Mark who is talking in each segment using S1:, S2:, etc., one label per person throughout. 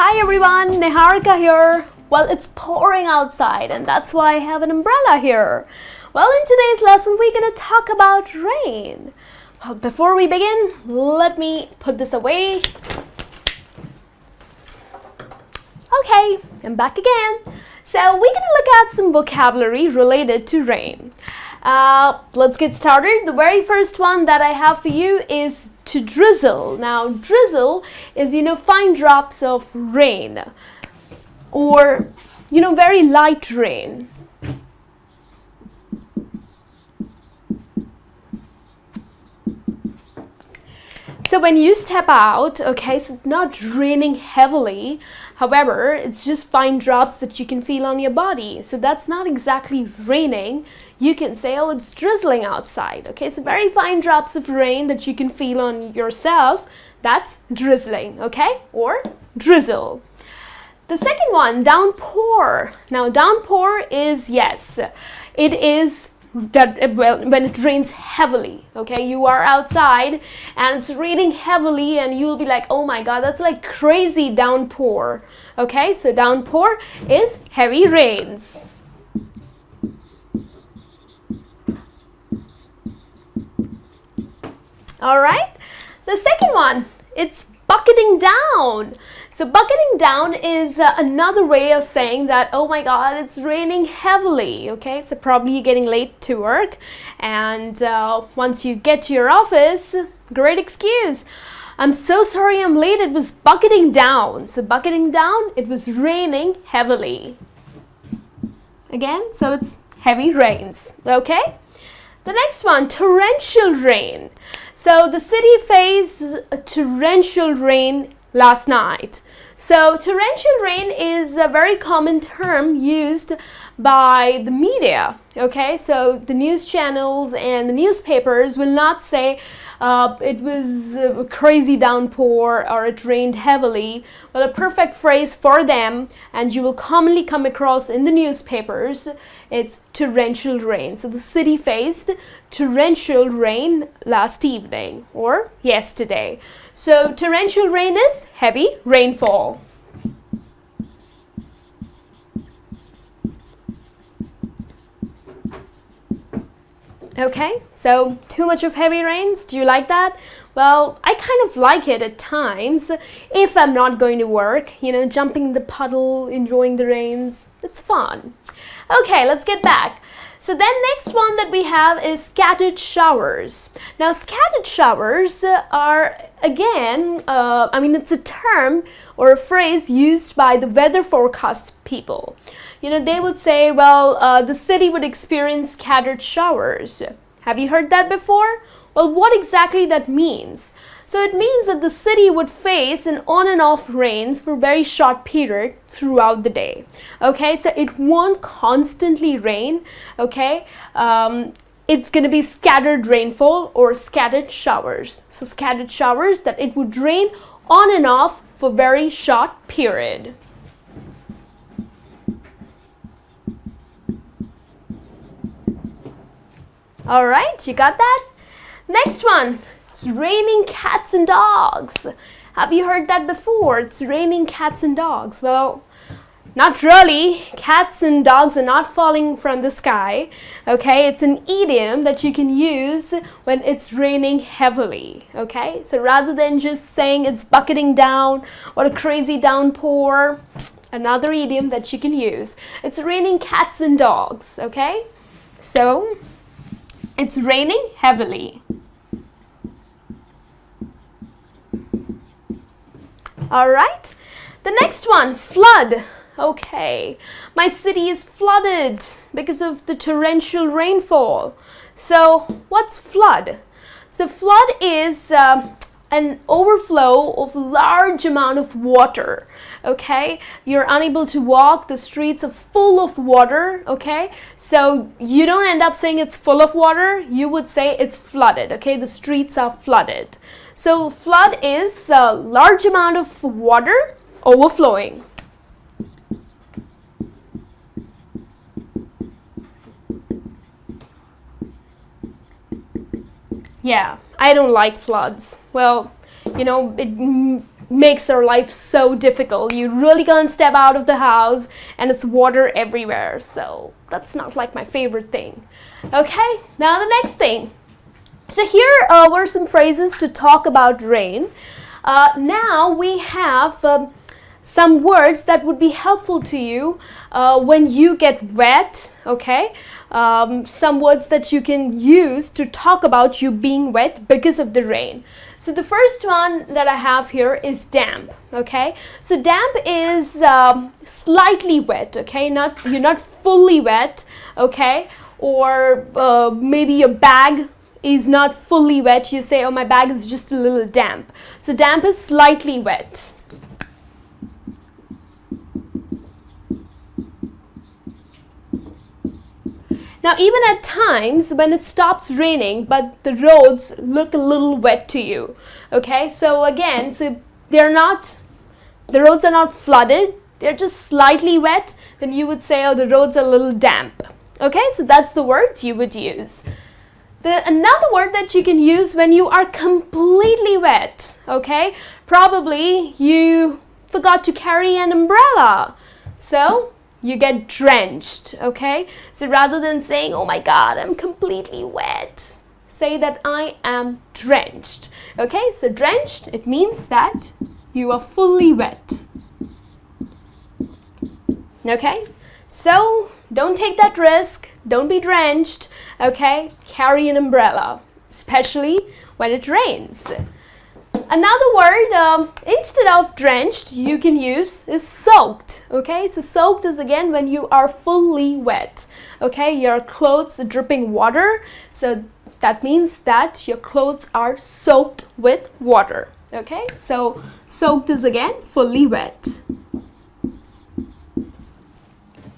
S1: Hi everyone, Niharika here. Well, it's pouring outside and that's why I have an umbrella here. Well, in today's lesson, we're going to talk about rain. Well, before we begin, let me put this away. Okay, I'm back again. So we're going to look at some vocabulary related to rain. Let's get started. The very first one that I have for you is to drizzle. Now, drizzle is, fine drops of rain or, very light rain. So when you step out, okay, so it's not raining heavily. However, it's just fine drops that you can feel on your body. So that's not exactly raining. You can say, oh, it's drizzling outside. Okay, so very fine drops of rain that you can feel on yourself. That's drizzling, okay, or drizzle. The second one, downpour. Now, downpour is, yes, it is that when it rains heavily, okay, you are outside and it's raining heavily and you'll be like, oh my god, that's like crazy downpour. Okay, so downpour is heavy rains. All right, the second one, it's bucketing down. So bucketing down is another way of saying that, oh my god, it's raining heavily, okay? So probably you're getting late to work and once you get to your office, great excuse. I'm so sorry I'm late, it was bucketing down. So bucketing down, it was raining heavily. Again, so it's heavy rains, okay? The next one, torrential rain. So the city faced a torrential rain last night. So torrential rain is a very common term used by the media, okay? So the news channels and the newspapers will not say it was a crazy downpour or it rained heavily. Well, a perfect phrase for them, and you will commonly come across in the newspapers, it's torrential rain. So the city faced torrential rain last evening or yesterday. So torrential rain is heavy rainfall. Okay, so too much of heavy rains, do you like that? Well, I kind of like it at times if I'm not going to work, jumping in the puddle, enjoying the rains, it's fun. Okay, let's get back. So then next one that we have is scattered showers. Now scattered showers are again, it's a term or a phrase used by the weather forecast people. They would say, well, the city would experience scattered showers. Have you heard that before? Well, what exactly that means? So it means that the city would face an on and off rains for a very short period throughout the day. Okay, so it won't constantly rain, okay? It's going to be scattered rainfall or scattered showers. So scattered showers, that it would rain on and off for a very short period. All right, you got that? Next one, it's raining cats and dogs. Have you heard that before? It's raining cats and dogs. Well, not really. Cats and dogs are not falling from the sky. Okay, it's an idiom that you can use when it's raining heavily. Okay, so rather than just saying it's bucketing down, what a crazy downpour, another idiom that you can use. It's raining cats and dogs. Okay, so it's raining heavily. All right, the next one, flood. Okay, my city is flooded because of the torrential rainfall. So what's flood? So flood is an overflow of large amount of water. Okay, you're unable to walk, the streets are full of water. Okay, so you don't end up saying it's full of water, you would say it's flooded. Okay, the streets are flooded. So flood is a large amount of water overflowing. Yeah, I don't like floods. Well, it makes our life so difficult. You really can't step out of the house and it's water everywhere. So that's not like my favorite thing. Okay, now the next thing. So here were some phrases to talk about rain. Now we have some words that would be helpful to you when you get wet, okay? Some words that you can use to talk about you being wet because of the rain. So the first one that I have here is damp, okay? So damp is slightly wet, okay? You're not fully wet, okay? Or maybe your bag is not fully wet. You say, oh, my bag is just a little damp. So damp is slightly wet. Now, even at times when it stops raining, but the roads look a little wet to you, okay? So again, the roads are not flooded, they're just slightly wet, then you would say, oh, the roads are a little damp, okay? So that's the word you would use. Another word that you can use when you are completely wet, okay? Probably you forgot to carry an umbrella, so you get drenched, okay? So rather than saying, oh my God, I'm completely wet, say that I am drenched, okay? So drenched, it means that you are fully wet, okay? So don't take that risk, don't be drenched, okay? Carry an umbrella, especially when it rains. Another word, instead of drenched, you can use is soaked, okay? So soaked is again when you are fully wet, okay? Your clothes are dripping water, so that means that your clothes are soaked with water, okay? So soaked is again fully wet.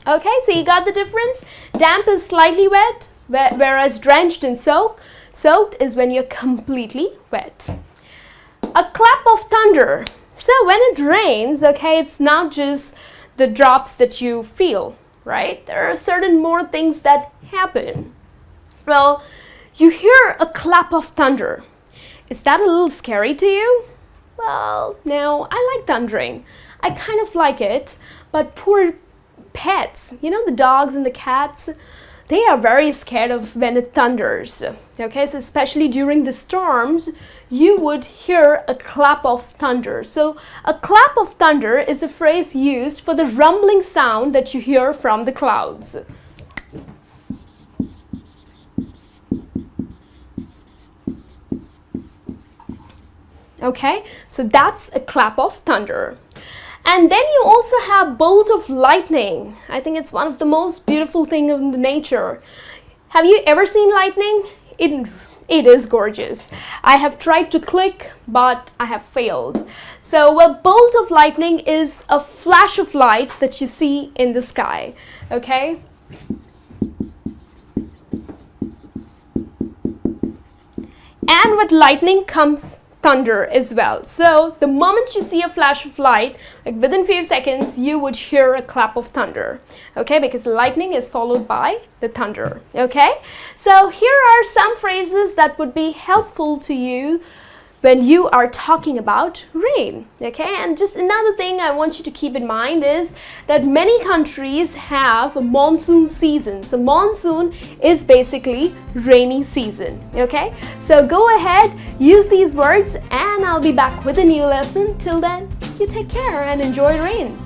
S1: Okay, so you got the difference? Damp is slightly wet, whereas drenched and soaked is when you're completely wet. A clap of thunder. So when it rains, okay, it's not just the drops that you feel, right? There are certain more things that happen. Well, you hear a clap of thunder. Is that a little scary to you? Well, no, I like thundering. I kind of like it, but poor pets, you know, the dogs and the cats, they are very scared of when it thunders. Okay, so especially during the storms, you would hear a clap of thunder. So a clap of thunder is a phrase used for the rumbling sound that you hear from the clouds. Okay, so that's a clap of thunder. And then you also have bolt of lightning. I think it's one of the most beautiful things in the nature. Have you ever seen lightning? It is gorgeous. I have tried to click, but I have failed. So a bolt of lightning is a flash of light that you see in the sky. Okay? And with lightning comes thunder as well. So the moment you see a flash of light, like within few seconds, you would hear a clap of thunder. Okay, because the lightning is followed by the thunder. Okay, so here are some phrases that would be helpful to you when you are talking about rain. Okay, and just another thing I want you to keep in mind is that many countries have a monsoon season. So monsoon is basically rainy season. Okay, so go ahead, use these words, and I'll be back with a new lesson. Till then, you take care and enjoy rains.